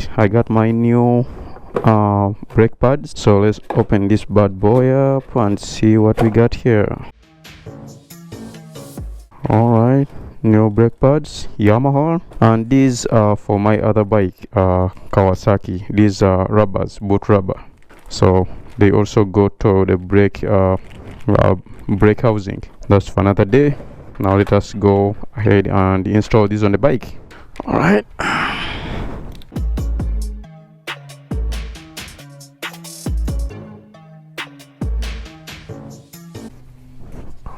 right, I got my new brake pads, so let's open this bad boy up and see what we got here. All right, new brake pads, Yamaha, and these are for my other bike, Kawasaki. These are rubbers, boot rubber, so they also go to the brake housing. That's for another day. Now let us go ahead and install this on the bike. All right.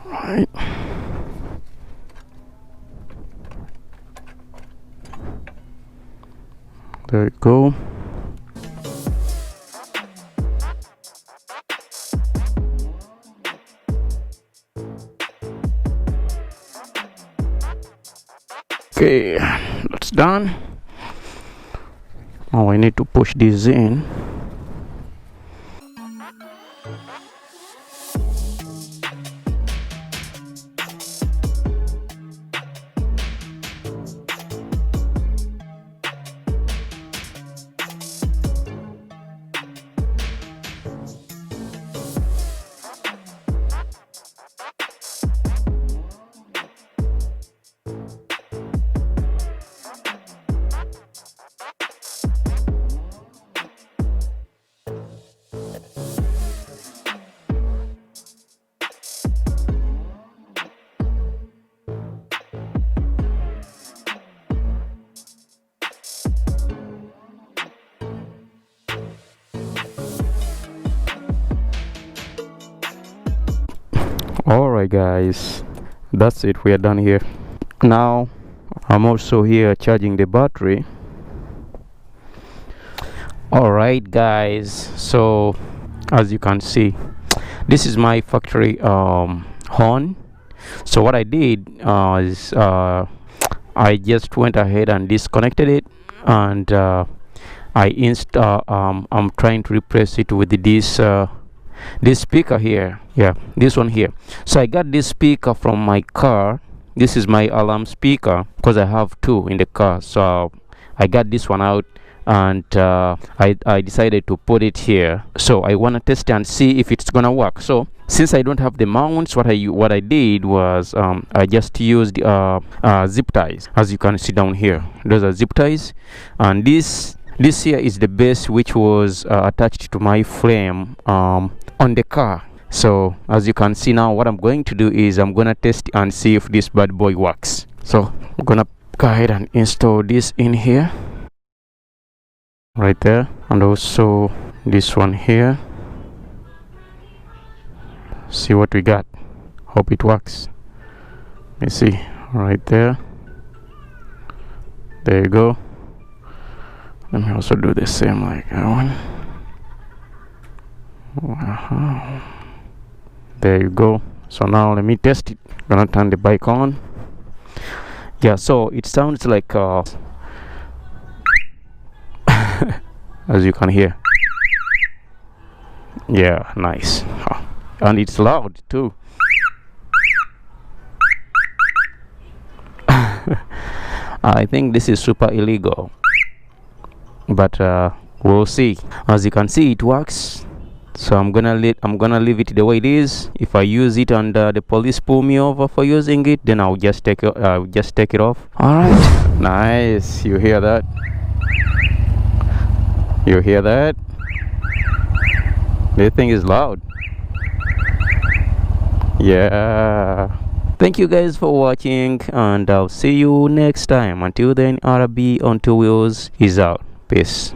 Right. There you go. Okay, that's done. Now I need to push this in. Alright guys, that's it, we are done here. Now I'm also here charging the battery. Alright guys, so as you can see, this is my factory horn. So what I did is I just went ahead and disconnected it, and I'm trying to replace it with this speaker here. Yeah, this one here. So I got this speaker from my car. This is my alarm speaker because I have two in the car. So I got this one out, and I decided to put it here. So I want to test and see if it's gonna work. So since I don't have the mounts, what I did was I just used zip ties. As you can see down here, those are zip ties, and this here is the base which was attached to my frame on the car. So as you can see now, what I'm going to do is I'm gonna test and see if this bad boy works. So I'm gonna go ahead and install this in here, right there, and also this one here. See what we got. Hope it works. Let me see. Right there. There you go. Let me also do the same like that one. There you go. So now let me test it. I'm gonna turn the bike on. Yeah, so it sounds like as you can hear. Yeah, nice. And it's loud too. I think this is super illegal, but we'll see. As you can see, it works. So I'm gonna leave it the way it is. If I use it and the police pull me over for using it, then I'll just take it off. All right, nice. You hear that? You hear that? The thing is loud. Yeah. Thank you guys for watching, and I'll see you next time. Until then, RB on two wheels is out. Peace.